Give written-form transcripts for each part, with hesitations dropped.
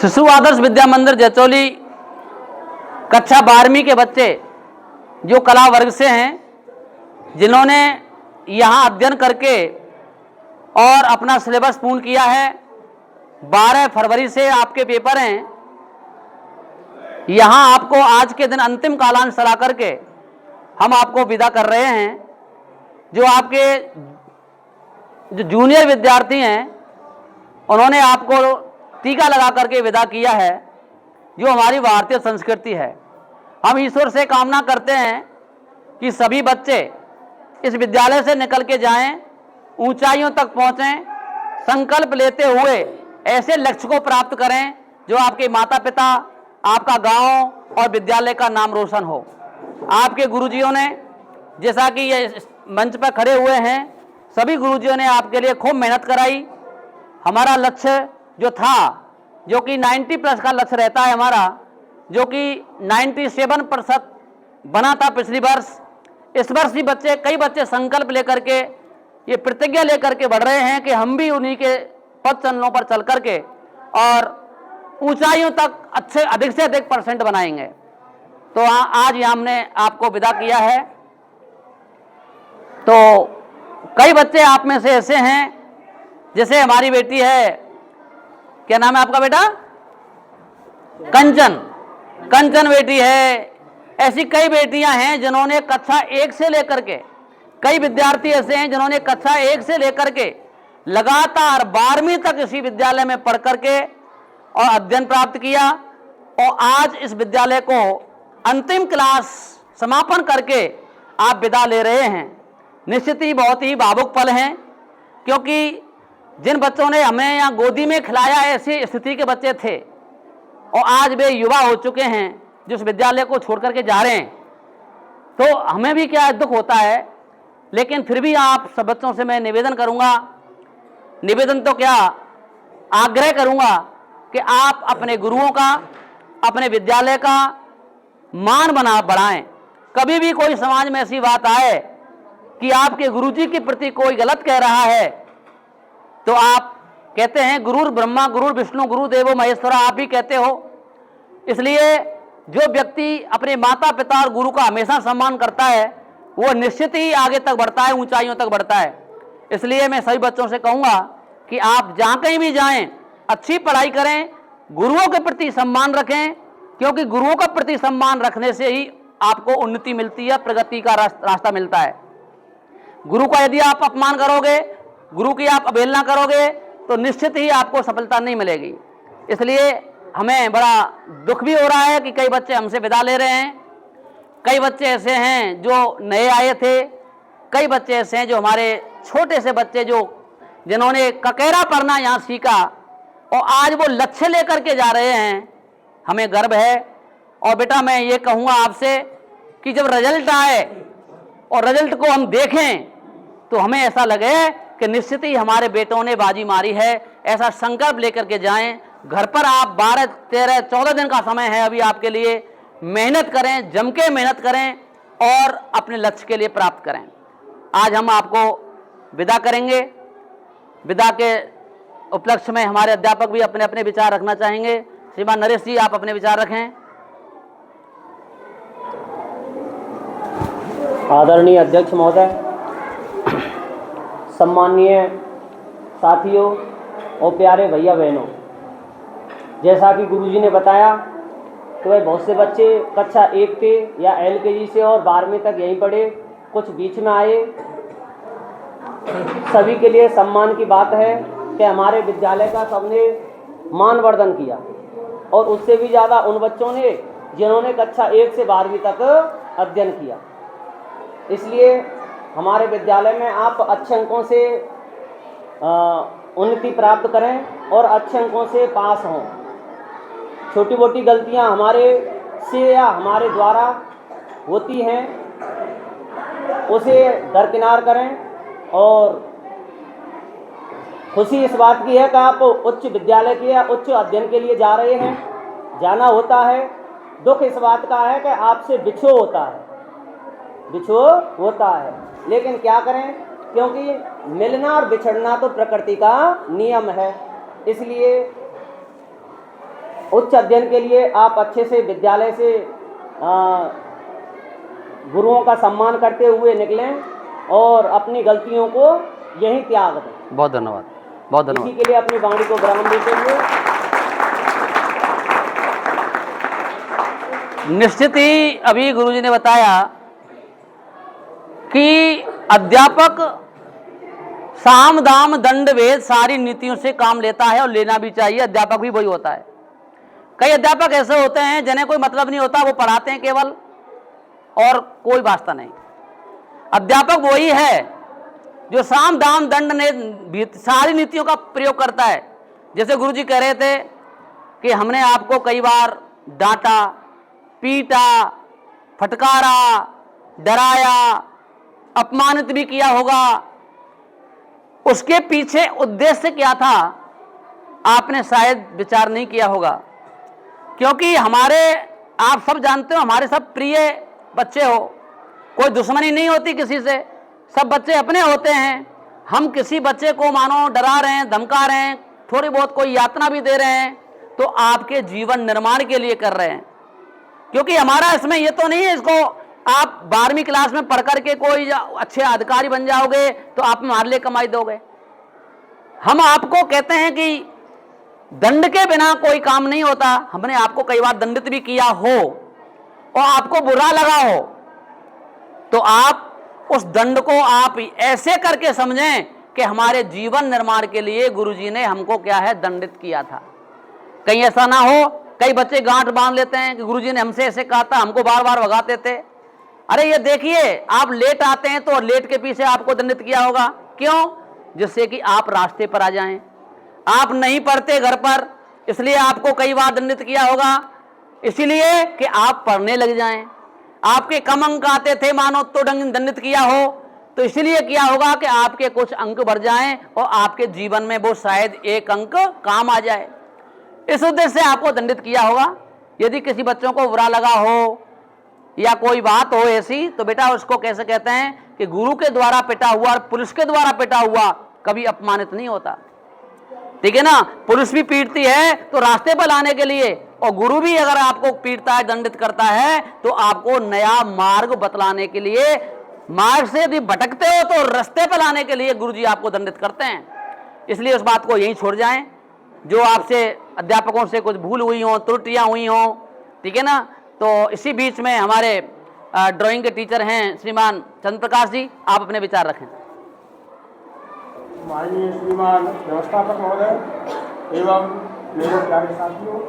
शिशु आदर्श विद्या मंदिर जैचौली कक्षा 12वीं के बच्चे जो कला वर्ग से हैं, जिन्होंने यहाँ अध्ययन करके और अपना सिलेबस पूर्ण किया है। 12 फरवरी से आपके पेपर हैं। यहाँ आपको आज के दिन अंतिम कालांश चला करके हम आपको विदा कर रहे हैं। जो आपके जो जूनियर विद्यार्थी हैं, उन्होंने आपको टीका लगा करके विदा किया है, जो हमारी भारतीय संस्कृति है। हम ईश्वर से कामना करते हैं कि सभी बच्चे इस विद्यालय से निकल के जाएं, ऊंचाइयों तक पहुंचें, संकल्प लेते हुए ऐसे लक्ष्य को प्राप्त करें जो आपके माता पिता, आपका गांव और विद्यालय का नाम रोशन हो। आपके गुरुजियों ने, जैसा कि ये मंच पर खड़े हुए हैं, सभी गुरुजियों ने आपके लिए खूब मेहनत कराई। हमारा लक्ष्य जो था, जो कि 90+ का लक्ष्य रहता है हमारा, जो कि 97% बना था पिछली वर्ष, इस वर्ष भी कई बच्चे संकल्प लेकर के, ये प्रतिज्ञा लेकर के बढ़ रहे हैं कि हम भी उन्हीं के पद चरणों पर चल करके और ऊंचाइयों तक अधिक से अधिक % बनाएंगे। तो आज यहाँ हमने आपको विदा किया है। तो कई बच्चे आप में से ऐसे हैं, जैसे हमारी बेटी है, क्या नाम है आपका बेटा? कंचन बेटी है। ऐसी कई बेटियां हैं जिन्होंने कक्षा 1 से लेकर के, कई विद्यार्थी ऐसे हैं जिन्होंने कक्षा 1 से लेकर के लगातार 12वीं तक इसी विद्यालय में पढ़ करके और अध्ययन प्राप्त किया, और आज इस विद्यालय को अंतिम क्लास समापन करके आप विदा ले रहे हैं। निश्चित ही बहुत ही भावुक पल हैं, क्योंकि जिन बच्चों ने हमें यहाँ गोदी में खिलाया, ऐसी स्थिति के बच्चे थे, और आज वे युवा हो चुके हैं जिस विद्यालय को छोड़ करके जा रहे हैं। तो हमें भी क्या दुख होता है, लेकिन फिर भी आप सब बच्चों से मैं निवेदन करूंगा, निवेदन तो क्या, आग्रह करूंगा कि आप अपने गुरुओं का, अपने विद्यालय का मान बढ़ाएं। कभी भी कोई समाज में ऐसी बात आए कि आपके गुरुजी के प्रति कोई गलत कह रहा है, तो आप कहते हैं गुरुर ब्रह्मा गुरुर विष्णु गुरु देवो महेश्वरा, आप ही कहते हो। इसलिए जो व्यक्ति अपने माता पिता और गुरु का हमेशा सम्मान करता है, वो निश्चित ही आगे तक बढ़ता है, ऊंचाइयों तक बढ़ता है। इसलिए मैं सभी बच्चों से कहूँगा कि आप जहाँ कहीं भी जाएं, अच्छी पढ़ाई करें, गुरुओं के प्रति सम्मान रखें, क्योंकि गुरुओं का प्रति सम्मान रखने से ही आपको उन्नति मिलती है, प्रगति का रास्ता मिलता है। गुरु का यदि आप अपमान करोगे, गुरु की आप अवहेलना करोगे, तो निश्चित ही आपको सफलता नहीं मिलेगी। इसलिए हमें बड़ा दुख भी हो रहा है कि कई बच्चे हमसे विदा ले रहे हैं। कई बच्चे ऐसे हैं जो नए आए थे, कई बच्चे ऐसे हैं जो हमारे छोटे से बच्चे जिन्होंने ककेरा पढ़ना यहाँ सीखा और आज वो लक्ष्य लेकर के जा रहे हैं। हमें गर्व है। और बेटा मैं ये कहूँगा आपसे कि जब रिजल्ट आए और रिजल्ट को हम देखें, तो हमें ऐसा लगे कि निश्चित ही हमारे बेटों ने बाजी मारी है। ऐसा संकल्प लेकर के जाएं। घर पर आप 12, 13, 14 दिन का समय है अभी आपके लिए, मेहनत करें, जम के मेहनत करें और अपने लक्ष्य के लिए प्राप्त करें। आज हम आपको विदा करेंगे। विदा के उपलक्ष्य में हमारे अध्यापक भी अपने अपने विचार रखना चाहेंगे। श्रीमान नरेश जी, आप अपने विचार रखें। आदरणीय अध्यक्ष महोदय, सम्माननीय साथियों और प्यारे भैया बहनों, जैसा कि गुरुजी ने बताया तो वह बहुत से बच्चे कक्षा 1 के या LKG से और 12वीं तक यहीं पढ़े, कुछ बीच में आए। सभी के लिए सम्मान की बात है कि हमारे विद्यालय का सबने मानवर्धन किया, और उससे भी ज़्यादा उन बच्चों ने जिन्होंने कक्षा 1 से 12वीं तक अध्ययन किया। इसलिए हमारे विद्यालय में आप अच्छे अंकों से उन्नति प्राप्त करें और अच्छे अंकों से पास हों। छोटी मोटी गलतियां हमारे से या हमारे द्वारा होती हैं, उसे दरकिनार करें। और खुशी इस बात की है कि आप उच्च विद्यालय के या उच्च अध्ययन के लिए जा रहे हैं, जाना होता है। दुख इस बात का है कि आपसे बिछो होता है, लेकिन क्या करें, क्योंकि मिलना और बिछड़ना तो प्रकृति का नियम है। इसलिए उच्च अध्ययन के लिए आप अच्छे से विद्यालय से गुरुओं का सम्मान करते हुए निकलें और अपनी गलतियों को यहीं त्याग दें। बहुत धन्यवाद, बहुत इसी धन्यवाद। के लिए अपनी वाणी को विराम देते हुए निश्चित ही अभी गुरुजी ने बताया कि अध्यापक साम दाम दंड भेद सारी नीतियों से काम लेता है और लेना भी चाहिए। अध्यापक भी वही होता है। कई अध्यापक ऐसे होते हैं जिन्हें कोई मतलब नहीं होता, वो पढ़ाते हैं केवल और कोई वास्ता नहीं। अध्यापक वही है जो साम दाम दंड ने सारी नीतियों का प्रयोग करता है। जैसे गुरुजी कह रहे थे कि हमने आपको कई बार डांटा, पीटा, फटकारा, डराया, अपमानित भी किया होगा। उसके पीछे उद्देश्य क्या था आपने शायद विचार नहीं किया होगा, क्योंकि हमारे, आप सब जानते हो, हमारे सब प्रिय बच्चे हो, कोई दुश्मनी नहीं होती किसी से, सब बच्चे अपने होते हैं। हम किसी बच्चे को मानो डरा रहे हैं, धमका रहे हैं, थोड़ी बहुत कोई यातना भी दे रहे हैं, तो आपके जीवन निर्माण के लिए कर रहे हैं। क्योंकि हमारा इसमें ये तो नहीं है इसको आप 12वीं क्लास में पढ़ करके कोई अच्छे अधिकारी बन जाओगे तो आप हमारे लिए कमाई दोगे। हम आपको कहते हैं कि दंड के बिना कोई काम नहीं होता। हमने आपको कई बार दंडित भी किया हो और आपको बुरा लगा हो, तो आप उस दंड को आप ऐसे करके समझें कि हमारे जीवन निर्माण के लिए गुरुजी ने हमको क्या है, दंडित किया था। कहीं ऐसा ना हो, कई बच्चे गांठ बांध लेते हैं कि गुरुजी ने हमसे ऐसे कहा था, हमको बार बार भगाते थे। अरे ये देखिए, आप लेट आते हैं तो लेट के पीछे आपको दंडित किया होगा। क्यों? जिससे कि आप रास्ते पर आ जाएं। आप नहीं पढ़ते घर पर, इसलिए आपको कई बार दंडित किया होगा, इसीलिए कि आप पढ़ने लग जाएं। आपके कम अंक आते थे मानो तो दंडित किया हो, तो इसलिए किया होगा कि आपके कुछ अंक बढ़ जाएं और आपके जीवन में वो शायद एक अंक काम आ जाए। इस उद्देश्य से आपको दंडित किया होगा। यदि किसी बच्चों को बुरा लगा हो या कोई बात हो ऐसी, तो बेटा उसको कैसे कहते हैं कि गुरु के द्वारा पिटा हुआ और पुलिस के द्वारा पिटा हुआ कभी अपमानित नहीं होता। ठीक है ना? पुलिस भी पीटती है तो रास्ते पर लाने के लिए, और गुरु भी अगर आपको पीटता है, दंडित करता है, तो आपको नया मार्ग बतलाने के लिए, मार्ग से यदि भटकते हो तो रास्ते पर लाने के लिए गुरुजी आपको दंडित करते हैं। इसलिए उस बात को यहीं छोड़ जाएं। जो आपसे अध्यापकों से कुछ भूल हुई हो, त्रुटियां हुई हो, ठीक है ना, तो इसी बीच में हमारे ड्राइंग के टीचर हैं श्रीमान चंद्र प्रकाश जी, आप अपने विचार रखें। माननीय श्रीमान व्यवस्थापक महोदय एवं मेरे प्यारे साथियों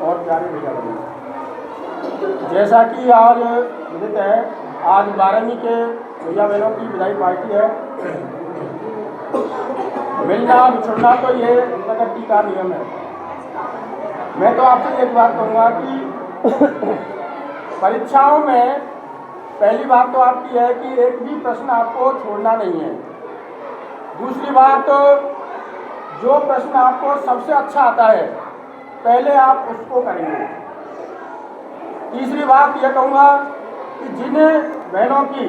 और प्यारे भैया बहनों, जैसा कि आज विदित है, आज 12वीं के भैया बहनों की विदाई पार्टी है। मिलना बिछड़ना तो ये प्रकृति का नियम है। मैं तो आपसे एक बात कहूँगा कि परीक्षाओं में पहली बात तो आपकी है कि एक भी प्रश्न आपको छोड़ना नहीं है। दूसरी बात, जो प्रश्न आपको सबसे अच्छा आता है पहले आप उसको करेंगे। तीसरी बात यह कहूँगा कि जिन्हें बहनों की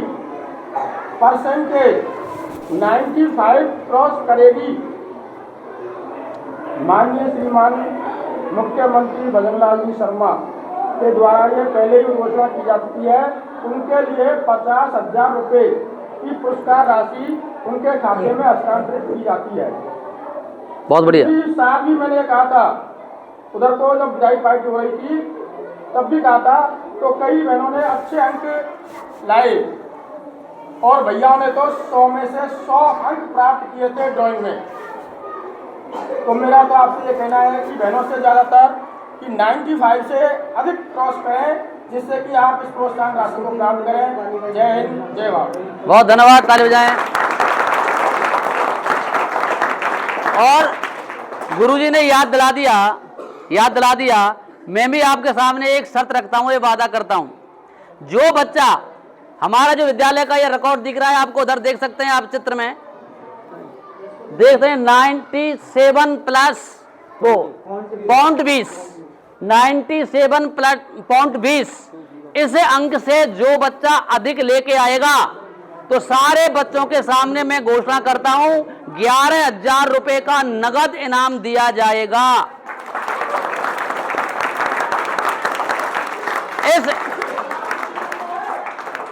परसेंटेज 95 क्रॉस करेगी, माननीय श्रीमान मुख्यमंत्री भजनलाल जी शर्मा के द्वारा ये पहले ही घोषणा की जा चुकी है, उनके लिए 50,000 रुपये की पुरस्कार राशि उनके खाते में हस्तांतरित की जाती है। बहुत बढ़िया। इस साल भी मैंने कहा था, उधर को जब विदाई पार्टी हो रही थी तब भी कहा था, तो कई बहनों ने अच्छे अंक लाए और भैयाओं ने तो 100 में से 100 अंक प्राप्त किए थे ड्राइंग में। तो मेरा तो आपसे ये कहना है कि बहनों से ज़्यादातर कि 95 से अधिक क्रॉस करें, जिससे कि आप इस प्रोत्साहन राशि को प्राप्त करें। जय हिंद, जय भारत। बहुत धन्यवाद, ताली बजाएं। और गुरुजी ने याद दिला दिया। मैं भी आपके सामने एक शर्त रखता हूँ, ये वादा करता हूँ, जो बच्चा हमारा जो विद्यालय का ये रिकॉर्ड दिख रहा है आपको, उधर देख सकते हैं आप चित्र में देख सकते हैं 97 प्लस वो पॉइंट 20, 97 प्लस पॉइंट 20, इस अंक से जो बच्चा अधिक लेके आएगा तो सारे बच्चों के सामने मैं घोषणा करता हूं 11,000 रुपए का नगद इनाम दिया जाएगा।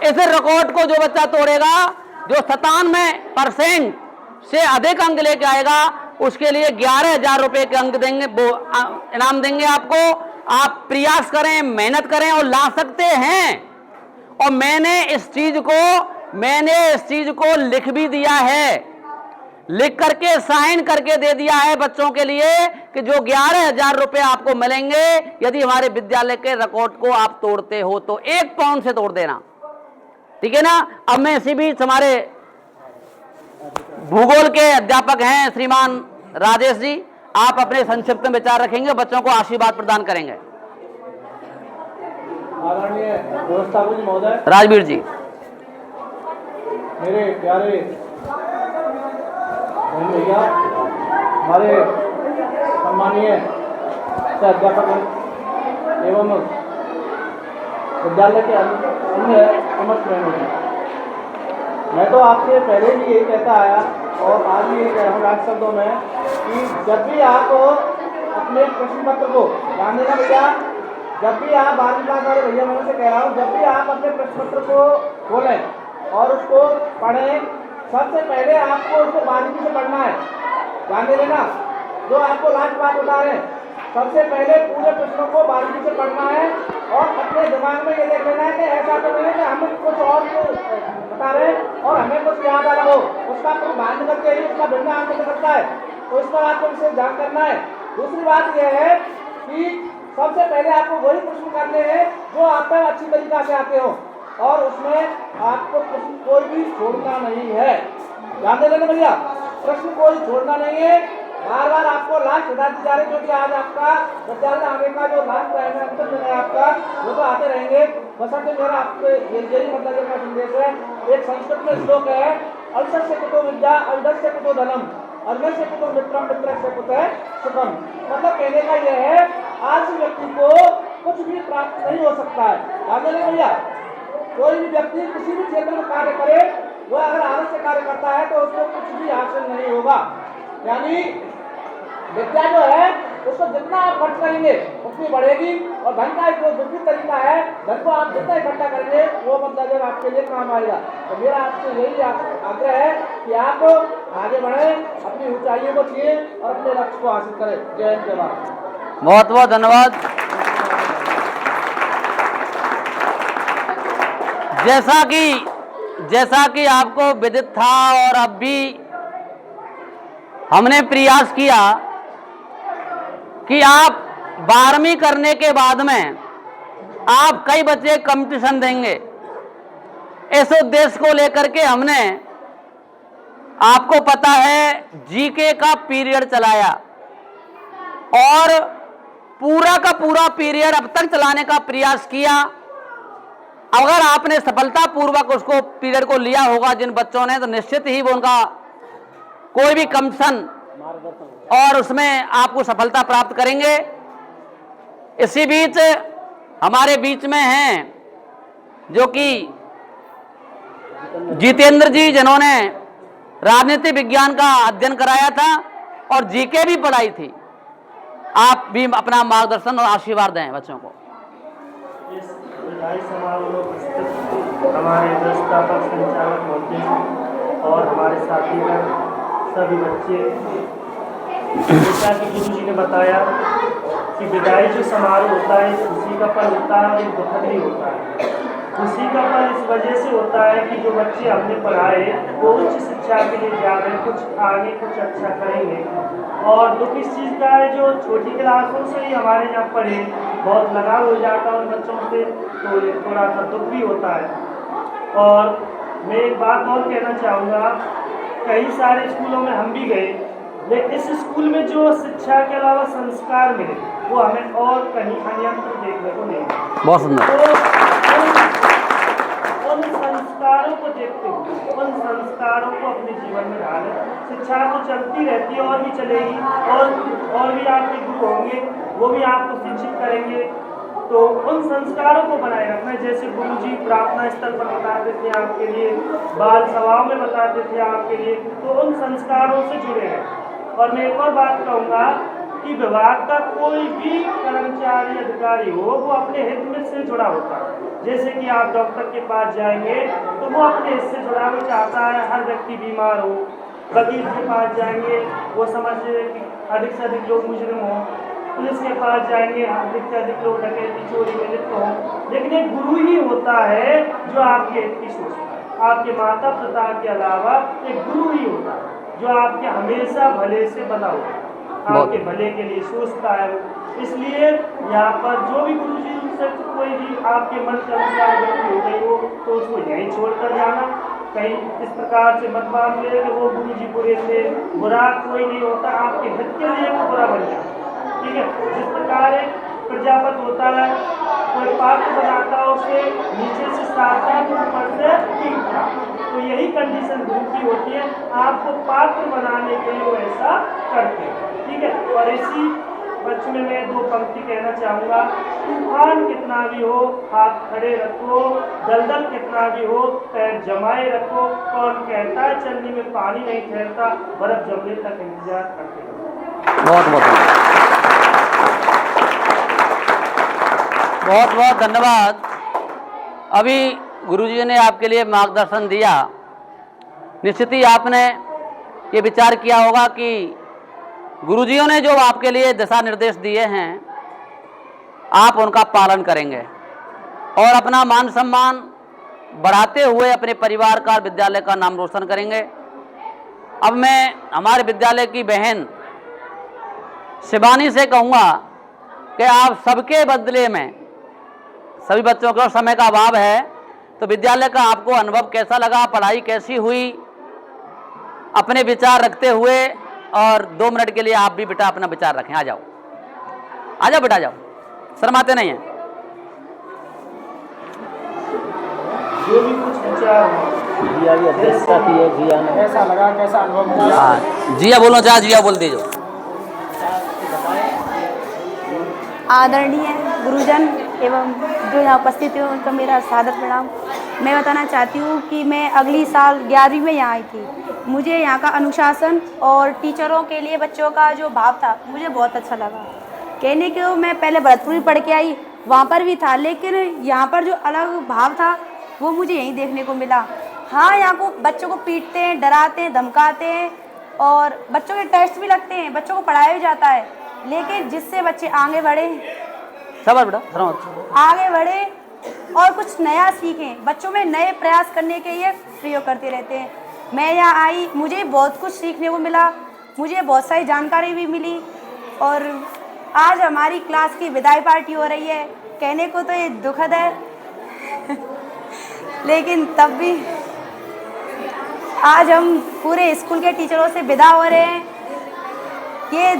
इस रिकॉर्ड को जो बच्चा तोड़ेगा, जो 97% से अधिक अंक लेके आएगा, उसके लिए 11,000 रुपए के अंक देंगे, वो इनाम देंगे आपको। आप प्रयास करें, मेहनत करें और ला सकते हैं। और मैंने इस चीज को लिख भी दिया है, लिख करके साइन करके दे दिया है बच्चों के लिए कि जो 11,000 रुपए आपको मिलेंगे यदि हमारे विद्यालय के रिकॉर्ड को आप तोड़ते हो तो 1 पाउंड से तोड़ देना, ठीक है ना। अब मैं इसी बीच हमारे भूगोल के अध्यापक हैं श्रीमान राजेश जी, आप अपने संक्षिप्त में विचार रखेंगे, बच्चों को आशीर्वाद प्रदान करेंगे। आदरणीय व्यवस्थापक महोदय, राजवीर जी, मेरे प्यारे बहन भैया, हमारे सम्मानीय अध्यापक एवं विद्यालय के अन्य समस्त बहनों, मैं तो आपसे पहले भी यही कहता आया और आज भी यही कह रहा हूँ राज शब्दों में कि जब भी आप अपने प्रश्न पत्र को ध्यान देना भैया, जब भी आप 12वीं क्लास वाले भैया, मैं से कह रहा हूँ, जब भी आप अपने प्रश्न पत्र को खोलें और उसको पढ़ें, सबसे पहले आपको उसको बारीकी से पढ़ना है। ध्यान दे लेना, जो आपको लास्ट बात बता रहे हैं, सबसे पहले पूरे प्रश्नों को बारीकी से पढ़ना है और अपने दिमाग में ये देख लेना है कि ऐसा तो नहीं है कि हमें कुछ और बता रहे हैं और हमें कुछ याद आ रहा हो, उसका कुछ बांध करके ही उसका भिन्न आंसर दे सकता है, तो इस पर आपको विशेष ध्यान करना है। दूसरी बात यह है कि सबसे पहले आपको वही प्रश्न करने हैं जो आप पर अच्छी तरीका से आते हो और उसमें आपको प्रश्न कोई भी छोड़ना नहीं है। ध्यान दे लेना भैया, प्रश्न कोई छोड़ना नहीं है। बार बार आपको लास्ट हिदायत दी जा रही है, क्योंकि आज आपका विद्यालय आने का जो लास्ट टाइम है, अंतिम दिन है आपका, वो तो आते रहेंगे। बसंत मेरा आपको यही मतलब का संदेश है। एक संस्कृत में श्लोक है, अलसत से कुतो विद्या, अलदस से कुतो धनम, अर्घ से कुतो मित्रम, मित्र से कुतो सुखम। मतलब कहने का यह है, आलसी व्यक्ति को कुछ भी प्राप्त नहीं हो सकता है। ध्यान देना भैया, कोई भी व्यक्ति किसी भी क्षेत्र में कार्य करे, वो अगर आलस से कार्य करता है तो उसको कुछ भी हासिल नहीं होगा। यानी विद्या जो है उसको जितना आप खर्च करेंगे उतनी बढ़ेगी, और धन का जो विपरीत तरीका है, धन को आप जितना इकट्ठा करेंगे वो मतलब जब आपके लिए काम आएगा। तो मेरा आपसे यही आग्रह है कि आप आगे बढ़ें, अपनी ऊंचाइयों को छुए और अपने लक्ष्य को हासिल करें। जय हिंद, जय भारत। बहुत बहुत धन्यवाद। जैसा कि आपको विदित था और अब भी हमने प्रयास किया कि आप 12वीं करने के बाद में आप कई बच्चे कंपटीशन देंगे, इस उद्देश्य को लेकर के हमने, आपको पता है, जीके का पीरियड चलाया और पूरा का पूरा पीरियड अब तक चलाने का प्रयास किया। अगर आपने सफलतापूर्वक उसको पीरियड को लिया होगा जिन बच्चों ने, तो निश्चित ही वो उनका कोई भी कंपटीशन और उसमें आपको सफलता प्राप्त करेंगे। इसी बीच हमारे बीच में हैं जो कि जितेंद्र जी, जिन्होंने राजनीति विज्ञान का अध्ययन कराया था और जीके भी पढ़ाई थी। आप भी अपना मार्गदर्शन और आशीर्वाद दें बच्चों को। इस विदाई समारोह में उपस्थित हमारे व्यवस्थापक संचालक महोदय और हमारे साथीगण सभी बच्चे, जैसा कि गुरु जी ने बताया कि विदाई जो समारोह होता है खुशी का पल होता है और दुखद भी होता है। खुशी का पल इस वजह से होता है कि जो बच्चे हमने पढ़ाए वो उच्च शिक्षा के लिए जा रहे हैं, कुछ आगे कुछ अच्छा करेंगे। और दुख इस चीज़ का है जो छोटी क्लासों से ही हमारे यहाँ पढ़े बहुत लगाव हो जाता है उन बच्चों से, तो थोड़ा सा दुख भी होता है। और मैं एक बात और कहना चाहूँगा, कई सारे स्कूलों में हम भी गए, लेकिन इस स्कूल में जो शिक्षा के अलावा संस्कार मिले वो हमें और कहीं अन्यत्र देखने को नहीं मिले। बहुत सुंदर। तो उन संस्कारों को देखते हुए उन संस्कारों को अपने जीवन में ढालें। शिक्षा तो चलती रहती है और भी चलेगी, और भी आपके गुरु होंगे, वो भी आपको शिक्षित करेंगे। तो उन संस्कारों को बनाए रखना है, जैसे गुरु जी प्रार्थना स्थल पर बताते थे आपके लिए, बाल सभाओं में बताते थे आपके लिए, तो उन संस्कारों से जुड़े हैं। और मैं एक और बात कहूँगा कि विभाग का कोई भी कर्मचारी अधिकारी हो वो अपने हित में से जुड़ा होता है। जैसे कि आप डॉक्टर के पास जाएंगे तो वो अपने हित से जुड़ा हुआ चाहता है हर व्यक्ति बीमार हो। वकील के पास जाएंगे वो समझते हैं कि अधिक से अधिक लोग मुजरिम हों। पुलिस के पास जाएंगे अधिक से अधिक लोग डकैती चोरी में लिप्त हों। लेकिन एक गुरु ही होता है जो आपके हित की सोचता है। आपके माता पिता के अलावा एक गुरु ही होता है जो आपके हमेशा भले से बना होता है, आपके भले के लिए सोचता है। इसलिए यहाँ पर जो भी गुरु जी से कोई भी आपके मन के अनुसार गलती हो गई हो तो उसको यहीं छोड़कर जाना। कहीं इस प्रकार से मत मान ले कि वो गुरु जी बुरे थे, बुरा कोई नहीं होता, आपके हित के लिए वो बुरा बन जाता। ठीक है, जिस प्रकार एक प्रजापति होता है, कोई पात्र बनाता है उसे नीचे से साधता तो ऊपर से पीटता, तो यही कंडीशन गुरु की होती है। आपको पात्र बनाने के लिए वो ऐसा करते हैं। ठीक है, और इसी बच्चे में मैं दो पंक्ति कहना चाहूँगा। तूफान कितना भी हो हाथ खड़े रखो, दलदल कितना भी हो पैर जमाए रखो। कौन कहता है चलनी में पानी नहीं ठहरता, बर्फ जमने तक इंतजार करते रहो। बहुत बहुत धन्यवाद। अभी गुरुजी ने आपके लिए मार्गदर्शन दिया। निश्चित ही आपने ये विचार किया होगा कि गुरुजियों ने जो आपके लिए दिशा निर्देश दिए हैं आप उनका पालन करेंगे और अपना मान सम्मान बढ़ाते हुए अपने परिवार का विद्यालय का नाम रोशन करेंगे। अब मैं हमारे विद्यालय की बहन शिवानी से कहूँगा कि आप सबके बदले में, सभी बच्चों को समय का अभाव है, तो विद्यालय का आपको अनुभव कैसा लगा, पढ़ाई कैसी हुई, अपने विचार रखते हुए, और 2 मिनट के लिए आप भी बेटा अपना विचार रखें। आ जाओ बेटा, जाओ, शर्माते नहीं हैं। जो भी कुछ विचार जिया भी अध्यक्षता की है, जिया ने कैसा लगा, कैसा अनुभव हुआ? हाँ, जिया बोलना चाहे जिया बोल दीजिए। आदरणीय गुरुजन एवं जो यहाँ उपस्थित हो उनका मेरा सादर प्रणाम। मैं बताना चाहती हूँ कि मैं अगली साल 11वीं में यहाँ आई थी। मुझे यहाँ का अनुशासन और टीचरों के लिए बच्चों का जो भाव था मुझे बहुत अच्छा लगा। कहने को मैं पहले भरतपुर पढ़ के आई, वहाँ पर भी था, लेकिन यहाँ पर जो अलग भाव था वो मुझे यहीं देखने को मिला। हाँ, यहाँ को बच्चों को पीटते हैं, डराते हैं, धमकाते हैं और बच्चों के टेस्ट भी लगते हैं, बच्चों को पढ़ाया भी जाता है, लेकिन जिससे बच्चे आगे बढ़े, शाबाश बेटा, आगे बढ़े और कुछ नया सीखें, बच्चों में नए प्रयास करने के लिए प्रयोग करते रहते हैं। मैं यहाँ आई, मुझे बहुत कुछ सीखने को मिला, मुझे बहुत सारी जानकारी भी मिली और आज हमारी क्लास की विदाई पार्टी हो रही है। कहने को तो ये दुखद है लेकिन तब भी आज हम पूरे स्कूल के टीचरों से विदा हो रहे हैं। ये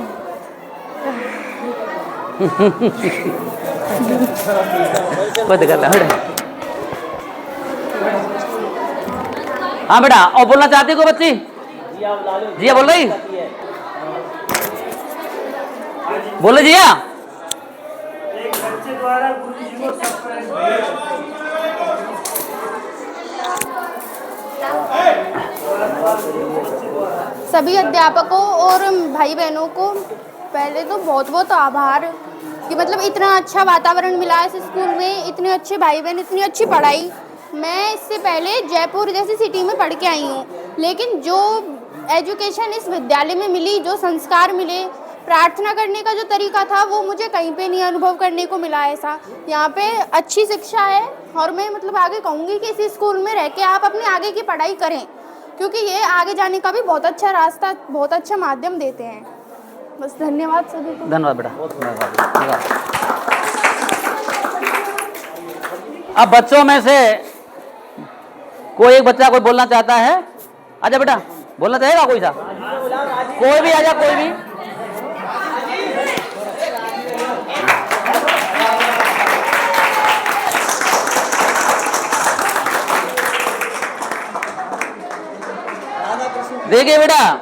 हाँ बेटा, और बोलना चाहती हो बच्ची? जिया बोल रही, बोले जिया। एक बच्चे द्वारा गुरु जी को सभी अध्यापकों और भाई बहनों को पहले तो बहुत बहुत आभार कि मतलब इतना अच्छा वातावरण मिला है इस स्कूल में, इतने अच्छे भाई बहन, इतनी अच्छी पढ़ाई। मैं इससे पहले जयपुर जैसी सिटी में पढ़ के आई हूँ, लेकिन जो एजुकेशन इस विद्यालय में मिली, जो संस्कार मिले, प्रार्थना करने का जो तरीका था वो मुझे कहीं पे नहीं अनुभव करने को मिला। ऐसा यहाँ पे अच्छी शिक्षा है और मैं मतलब आगे कहूँगी कि इसी स्कूल में रह के आप अपनी आगे की pढ़ाई करें, क्योंकि ये आगे जाने का भी बहुत अच्छा रास्ता, बहुत अच्छा माध्यम देते हैं। बस धन्यवाद सभी को। धन्यवाद बेटा, धन्यवाद। अब बच्चों में से कोई एक बच्चा कोई बोलना चाहता है? आजा बेटा, बोलना चाहेगा कोई सा? कोई भी आजा, कोई भी। देखिए बेटा,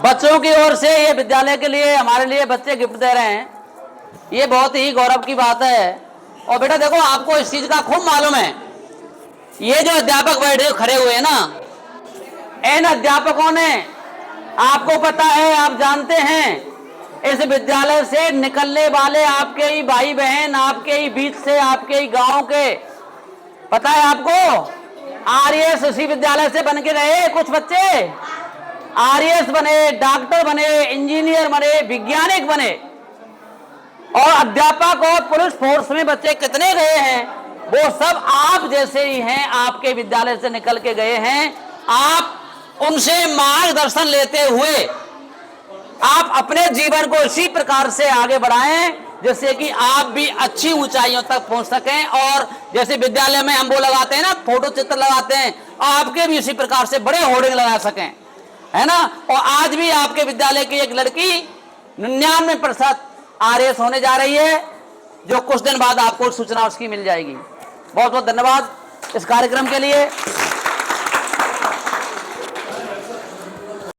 बच्चों की ओर से ये विद्यालय के लिए, हमारे लिए बच्चे गिफ्ट दे रहे हैं, ये बहुत ही गौरव की बात है। और बेटा देखो, आपको इस चीज का खूब मालूम है, ये जो अध्यापक बैठे खड़े हुए हैं ना, इन अध्यापकों ने, आपको पता है, आप जानते हैं इस विद्यालय से निकलने वाले आपके ही भाई बहन, आपके ही बीच से, आपके ही गांव के, पता है आपको, आरएएस इसी विद्यालय से बन के गए कुछ बच्चे। आरएएस बने, डॉक्टर बने, इंजीनियर बने, वैज्ञानिक बने। और अध्यापक और पुलिस फोर्स में बच्चे कितने गए हैं, वो सब आप जैसे ही हैं, आपके विद्यालय से निकल के गए हैं। आप उनसे मार्गदर्शन लेते हुए आप अपने जीवन को इसी प्रकार से आगे बढ़ाएं जिससे कि आप भी अच्छी ऊंचाइयों तक पहुंच सकें। और जैसे विद्यालय में हम वो लगाते हैं ना, फोटो चित्र लगाते हैं, आपके भी इसी प्रकार से बड़े होर्डिंग लगा सकें, है ना। और आज भी आपके विद्यालय की एक लड़की 99% आरएएस होने जा रही है, जो कुछ दिन बाद आपको सूचना उसकी मिल जाएगी। बहुत बहुत धन्यवाद इस कार्यक्रम के लिए।